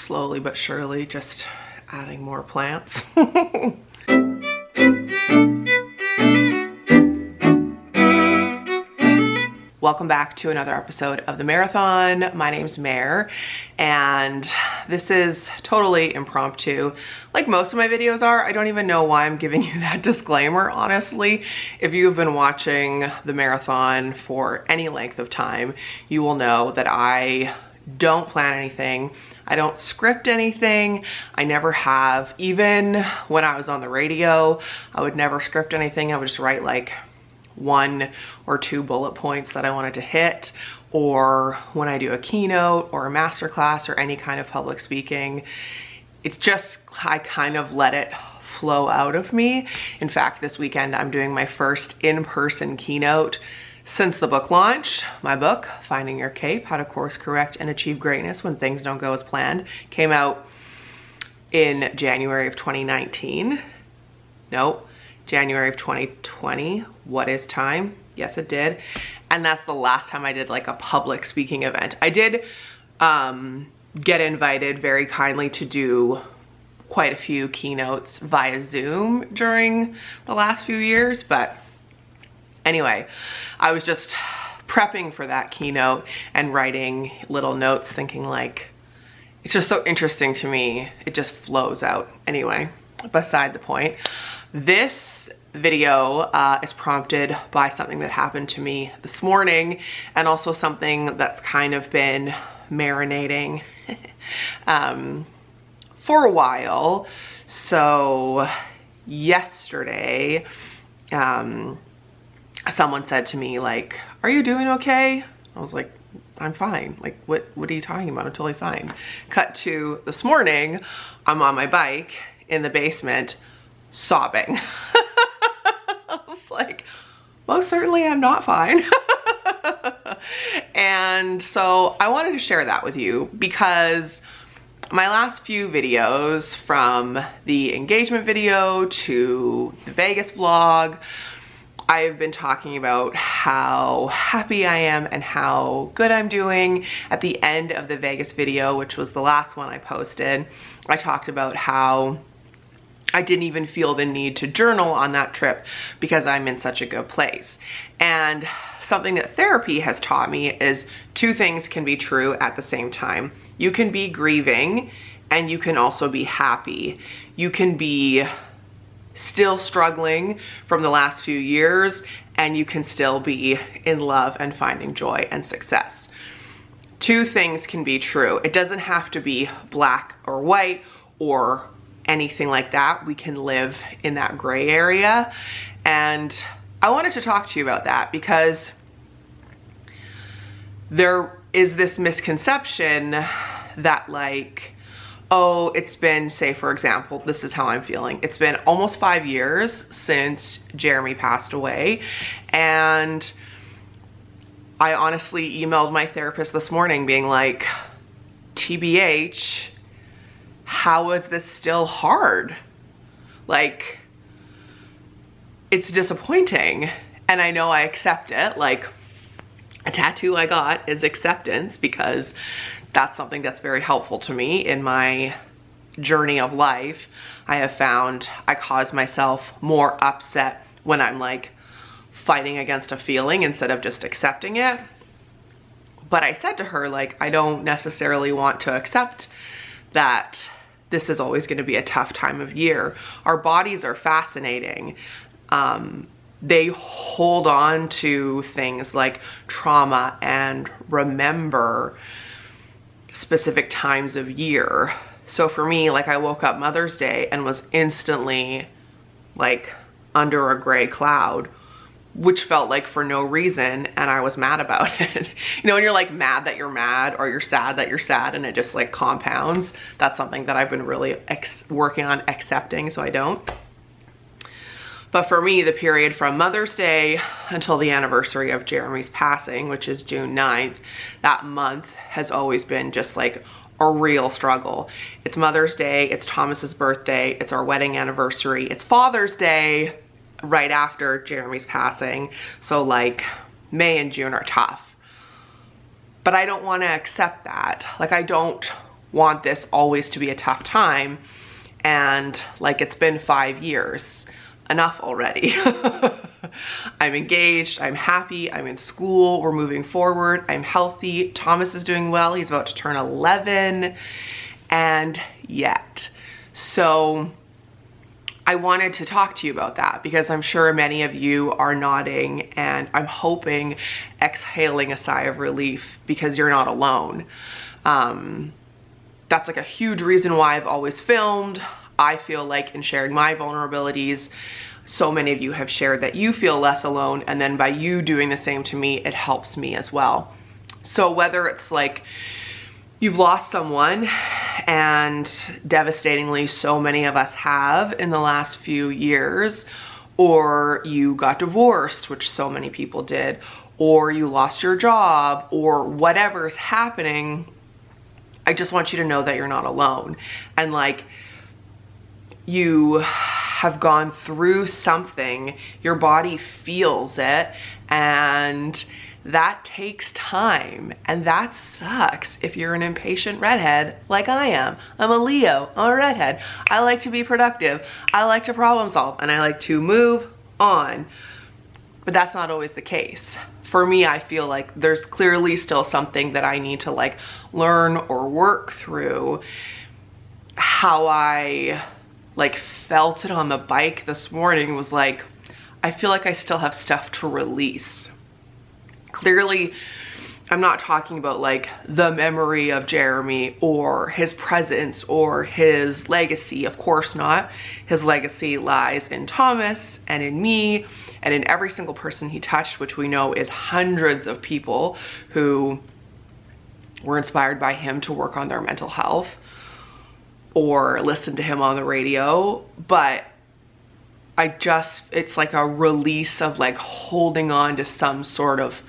slowly but surely just adding more plants. Welcome back to another episode of the marathon. My name's Mare, and this is totally impromptu. Like most of my videos are. I don't even know why I'm giving you that disclaimer, honestly. If you have been watching the marathon for any length of time, you will know that I don't plan anything. I don't script anything. I never have. Even when I was on the radio, I would never script anything. I would just write like 1 or 2 bullet points that I wanted to hit, or when I do a keynote or a masterclass or any kind of public speaking, it's just, I kind of let it flow out of me. In fact, this weekend I'm doing my first in-person keynote since the book launch. My book, Finding Your Cape, How to Course Correct and Achieve Greatness When Things Don't Go As Planned, came out in January of 2019. Nope. January of 2020. What is time? Yes, it did. And that's the last time I did like a public speaking event. I did get invited very kindly to do quite a few keynotes via Zoom during the last few years. But anyway, I was just prepping for that keynote and writing little notes thinking like, it's just so interesting to me. It just flows out. Anyway, beside the point. This video is prompted by something that happened to me this morning, and also something that's kind of been marinating for a while. So yesterday, someone said to me like, "Are you doing okay?" I was like, "I'm fine." Like, what are you talking about? I'm totally fine. Cut to this morning, I'm on my bike in the basement sobbing. I was like, most certainly I'm not fine. And so I wanted to share that with you because my last few videos, from the engagement video to the Vegas vlog, I've been talking about how happy I am and how good I'm doing. At the end of the Vegas video, which was the last one I posted, I talked about how I didn't even feel the need to journal on that trip because I'm in such a good place. And something that therapy has taught me is 2 things can be true at the same time. You can be grieving and you can also be happy. You can be still struggling from the last few years and you can still be in love and finding joy and success. 2 things can be true. It doesn't have to be black or white or anything like that. We can live in that gray area. And I wanted to talk to you about that because there is this misconception that like, oh, it's been, say for example, this is how I'm feeling. It's been almost 5 years since Jeremy passed away. And I honestly emailed my therapist this morning being like, TBH, how is this still hard? Like, it's disappointing. And I know I accept it. Like, a tattoo I got is acceptance because that's something that's very helpful to me in my journey of life. I have found I cause myself more upset when I'm like fighting against a feeling instead of just accepting it. But I said to her, like, I don't necessarily want to accept that this is always going to be a tough time of year. Our bodies are fascinating. They hold on to things like trauma and remember specific times of year. So for me, like, I woke up Mother's Day and was instantly like under a gray cloud, which felt like for no reason, and I was mad about it. You know, when you're like mad that you're mad, or you're sad that you're sad, and it just like compounds. That's something that I've been really working on accepting so I don't. But for me, the period from Mother's Day until the anniversary of Jeremy's passing, which is June 9th, that month has always been just like a real struggle. It's Mother's Day, it's Thomas's birthday, it's our wedding anniversary, it's Father's Day right after Jeremy's passing. So like May and June are tough. But I don't want to accept that. Like, I don't want this always to be a tough time. And like, it's been 5 years. Enough already. I'm engaged, I'm happy, I'm in school, we're moving forward, I'm healthy, Thomas is doing well, he's about to turn 11, and yet. So I wanted to talk to you about that because I'm sure many of you are nodding, and I'm hoping exhaling a sigh of relief because you're not alone. That's like a huge reason why I've always filmed. I feel like in sharing my vulnerabilities, so many of you have shared that you feel less alone, and then by you doing the same to me, it helps me as well. So whether it's like you've lost someone, and devastatingly so many of us have in the last few years, or you got divorced, which so many people did, or you lost your job, or whatever's happening, I just want you to know that you're not alone. And like, you have gone through something, your body feels it, and that takes time, and that sucks if you're an impatient redhead like I am. I'm a Leo, I'm a redhead. I like to be productive, I like to problem solve, and I like to move on. But that's not always the case. For me, I feel like there's clearly still something that I need to like learn or work through. How I like felt it on the bike this morning was like, I feel like I still have stuff to release. Clearly, I'm not talking about like the memory of Jeremy or his presence or his legacy. Of course not. His legacy lies in Thomas and in me and in every single person he touched, which we know is hundreds of people who were inspired by him to work on their mental health or listen to him on the radio. But it's like a release of like holding on to some sort of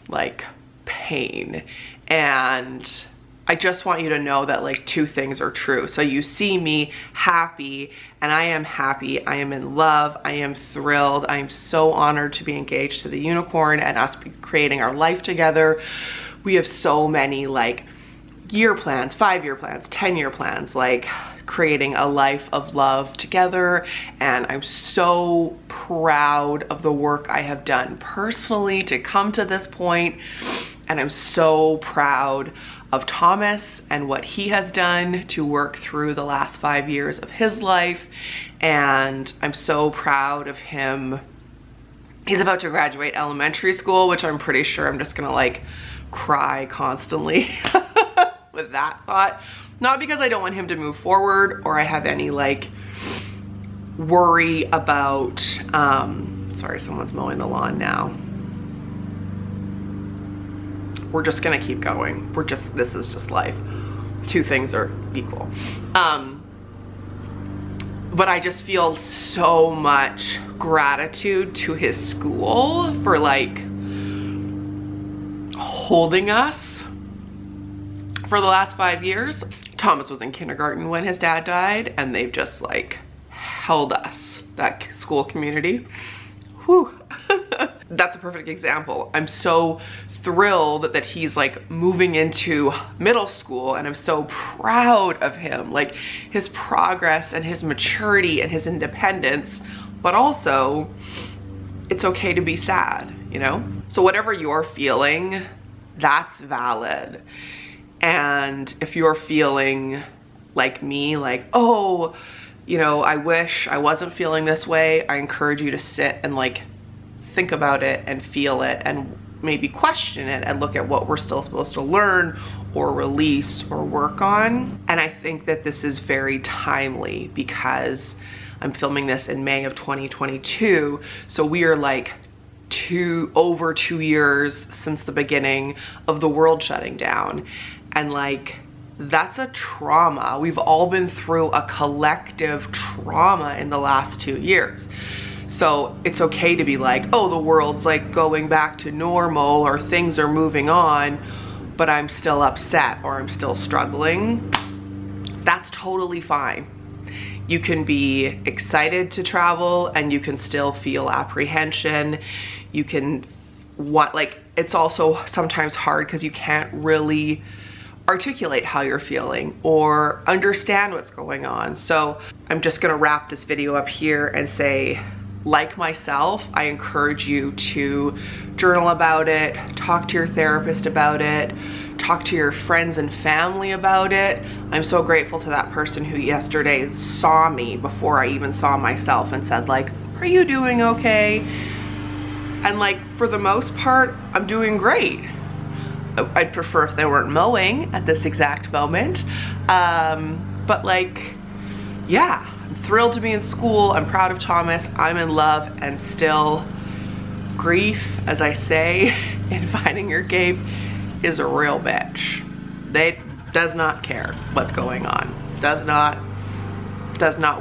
like pain. And I just want you to know that like two things are true. So you see me happy, and I am happy, I am in love, I am thrilled, I am so honored to be engaged to the unicorn and us creating our life together. We have so many like year plans, 5-year plans, 10-year plans, like creating a life of love together. And I'm so proud of the work I have done personally to come to this point. And I'm so proud of Thomas and what he has done to work through the last 5 years of his life. And I'm so proud of him. He's about to graduate elementary school, which I'm pretty sure I'm just gonna like cry constantly with that thought. Not because I don't want him to move forward or I have any like worry about, sorry, someone's mowing the lawn now. We're just gonna keep going. This is just life. Two things are equal. But I just feel so much gratitude to his school for like holding us for the last 5 years. Thomas was in kindergarten when his dad died, and they've just like held us, that school community. Whew. That's a perfect example. I'm so thrilled that he's like moving into middle school, and I'm so proud of him, like his progress and his maturity and his independence. But also, it's okay to be sad, you know? So whatever you're feeling, that's valid. And if you're feeling like me, like, oh, you know, I wish I wasn't feeling this way, I encourage you to sit and like think about it and feel it and maybe question it and look at what we're still supposed to learn or release or work on. And I think that this is very timely because I'm filming this in May of 2022. So we are like over 2 years since the beginning of the world shutting down. And like, that's a trauma. We've all been through a collective trauma in the last 2 years. So it's okay to be like, oh, the world's like going back to normal or things are moving on, but I'm still upset or I'm still struggling. That's totally fine. You can be excited to travel and you can still feel apprehension. You can want, like, it's also sometimes hard because you can't really articulate how you're feeling or understand what's going on. So I'm just gonna wrap this video up here and say, like myself, I encourage you to journal about it, talk to your therapist about it, talk to your friends and family about it. I'm so grateful to that person who yesterday saw me before I even saw myself and said like, are you doing okay? And like, for the most part, I'm doing great. I'd prefer if they weren't mowing at this exact moment. But like, yeah, I'm thrilled to be in school. I'm proud of Thomas. I'm in love, and still grief, as I say in Finding Your Cape, is a real bitch. They does not care what's going on. Does not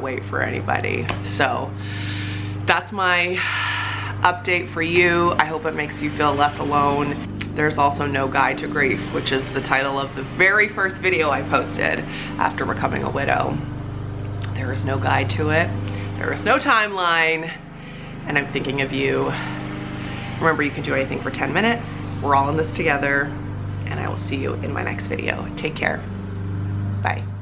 wait for anybody. So that's my update for you. I hope it makes you feel less alone. There's also no guide to grief, which is the title of the very first video I posted after becoming a widow. There is no guide to it. There is no timeline, and I'm thinking of you. Remember, you can do anything for 10 minutes. We're all in this together, and I will see you in my next video. Take care. Bye.